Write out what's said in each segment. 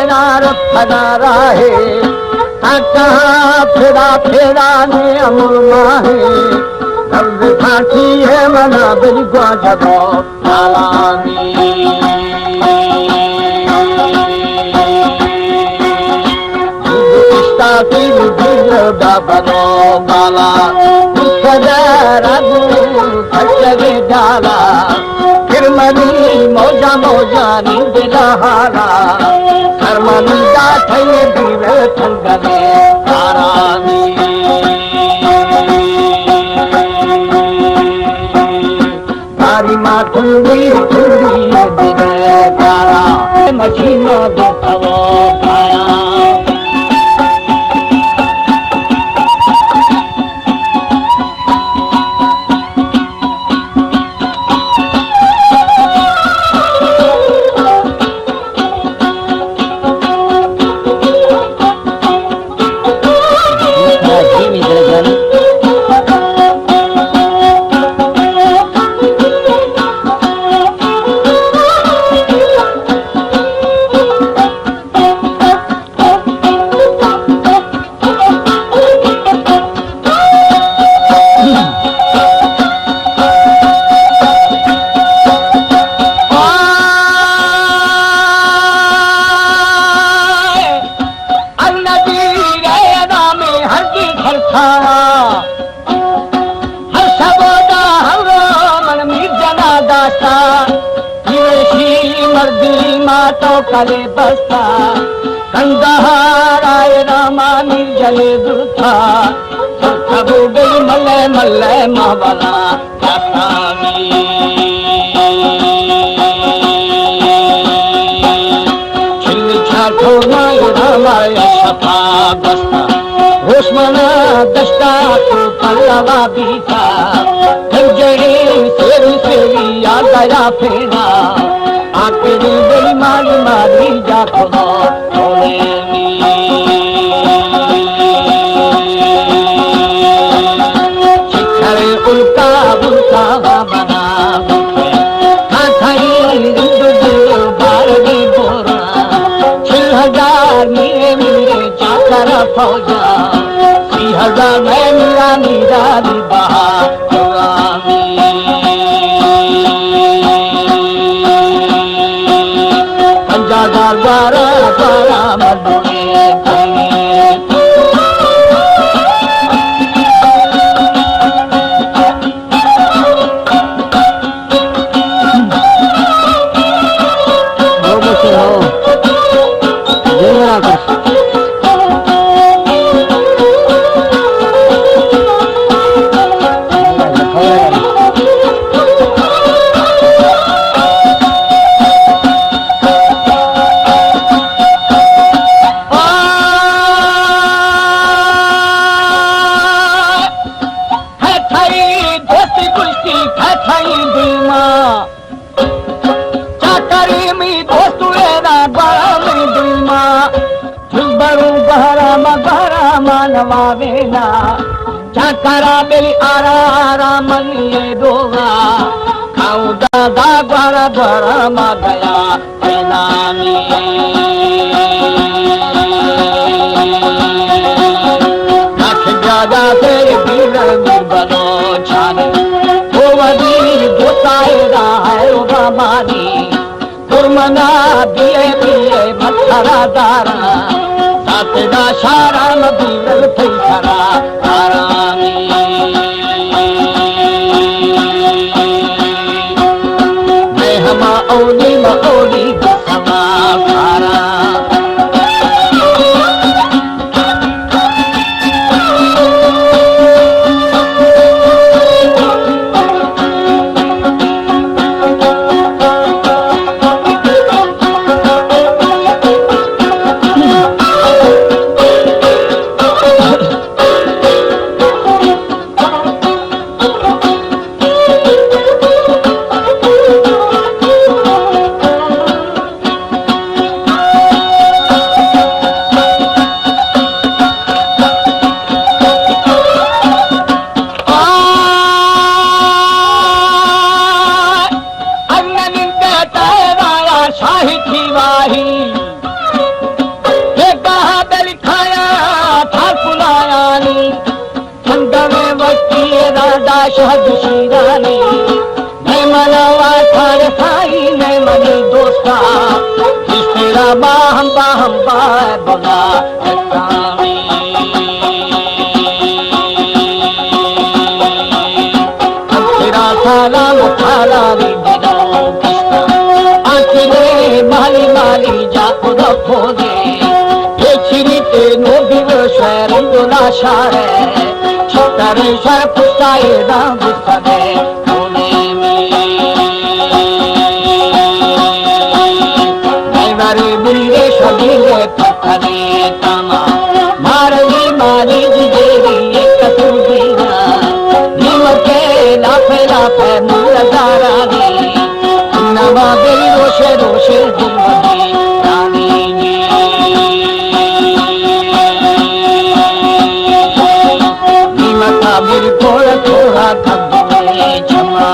फेरा रखना राहे कहाँ फेरा फेरा ने अमर माहे कर्ज फांसी है मना बिल्कुल जगो नालानी की बनो बाला रागू खचरे डाला फिर मनी मौजा मौजा नींद रहारा कर्मनिंदा थे दीवे ठंगने तारानी तारी माँ ठंडी ठंडी दिने तारा मछीना देखो खाया तो करे बस्ता कंदहार आए रामा निर्जले दुर्था सबू गई मल्ले मल्ले मावला छिल छाठो माय रामाय सफा बस्ता होशमना दस्ता को पल्लवा बीता गंजड़ी सेरी सेरी याद आया फेरा आखिरी बड़ी मारी मारी जाको शिखरे उल्टा उल्टा बना बारगी बोरा 6000 मेरे मेरे चाकर फौजा 3000 मैं मेरा मीरा बहा द्वारा द्वारा मधुरे मानवावेला चाकरा बेली आरा मन ये दोगा खाऊ दादा द्वारा द्वारा मा गया नानी नाथ जादा से बीर बनो छाने वो वजीर दोताए राय बाबानी कुर्मना बिये बिये मत्थरा दारा तेरा सारा मदीनल थैसरा आरामी मैं हमा औली मौली समा खारा शहद शीरानी मैं मनवा थारे साई मैं मनी दोस्ता इस तेरा बाहम बाहम बाय बोला तेरा साला मुखाला भी बिना आखिरे माली माली जा खुदा खोदे चिरिते नोबिव शहरंदुला शारे छतरे शर पुस्ताए ना बुस्तदे कोने में नैवरे बिल्ले शबीले पत्थरे कामा मारली मारी जिजेरी एक कसूदीना निमके लाफे लाफे मुलदारा दी नवा गई रोशे रोशे दिलवदी रानी मेरी थोड़ा थोड़ा थमे क्षमा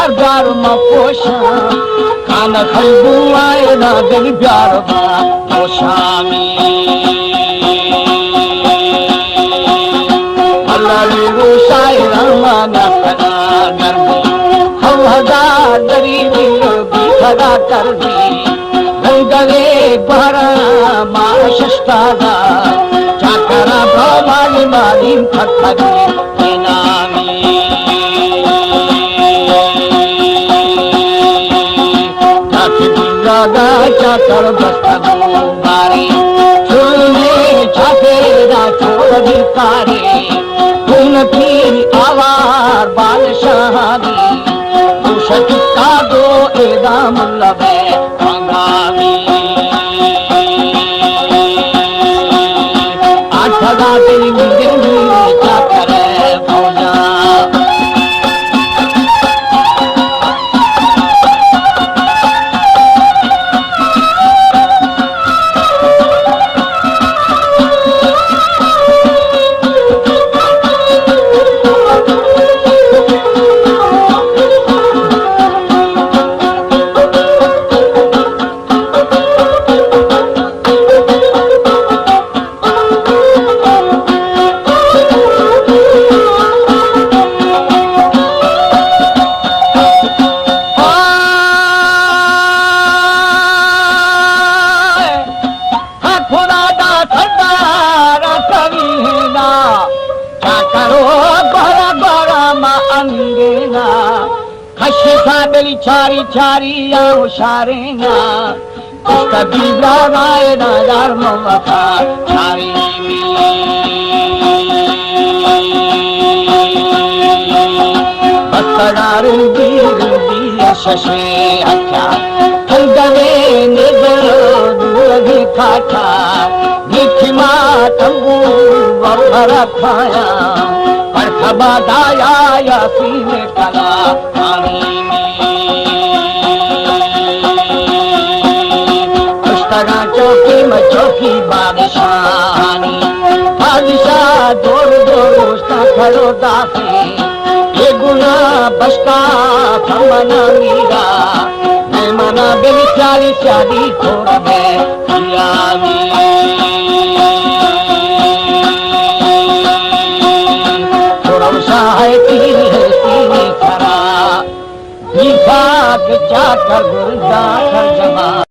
यार प्यार पोषा खाना खलबू आए ना दिल प्यार पोषामी अल्लाह रोशाए रमाना कदा गर्मी हवादार गरीबी भी खड़ा कर दी गंगले बहरा मार शस्तादा चाकरा माली माली खखरी चाकर बस्तगो बारी चुने छातेरा छोड़ भिकारी तुम पीर आवार बादशाही तुषका दो एदाम लबे अंगामी आठदा तेरी मिंदी चाकर फौजा बेली चारी चारी आओ शारेना उसका बीबरा राय ना यार ममता चारी बस्तडार बीर बीर शशे अच्छा हंगवे निगलो दूरगी खाटा मीठी मातंगू वफरा खाया पर खबा दाया या सीने कला पानी चौकी में चौकी बादशाही बादशाह दौड़ दोस्ता खड़ो दासे ये गुना बसका फमना मीरा मैं मना बिन चाली शादी छोड़ दे थोड़ा है तीन खरा जाकर गुरदा कर जमा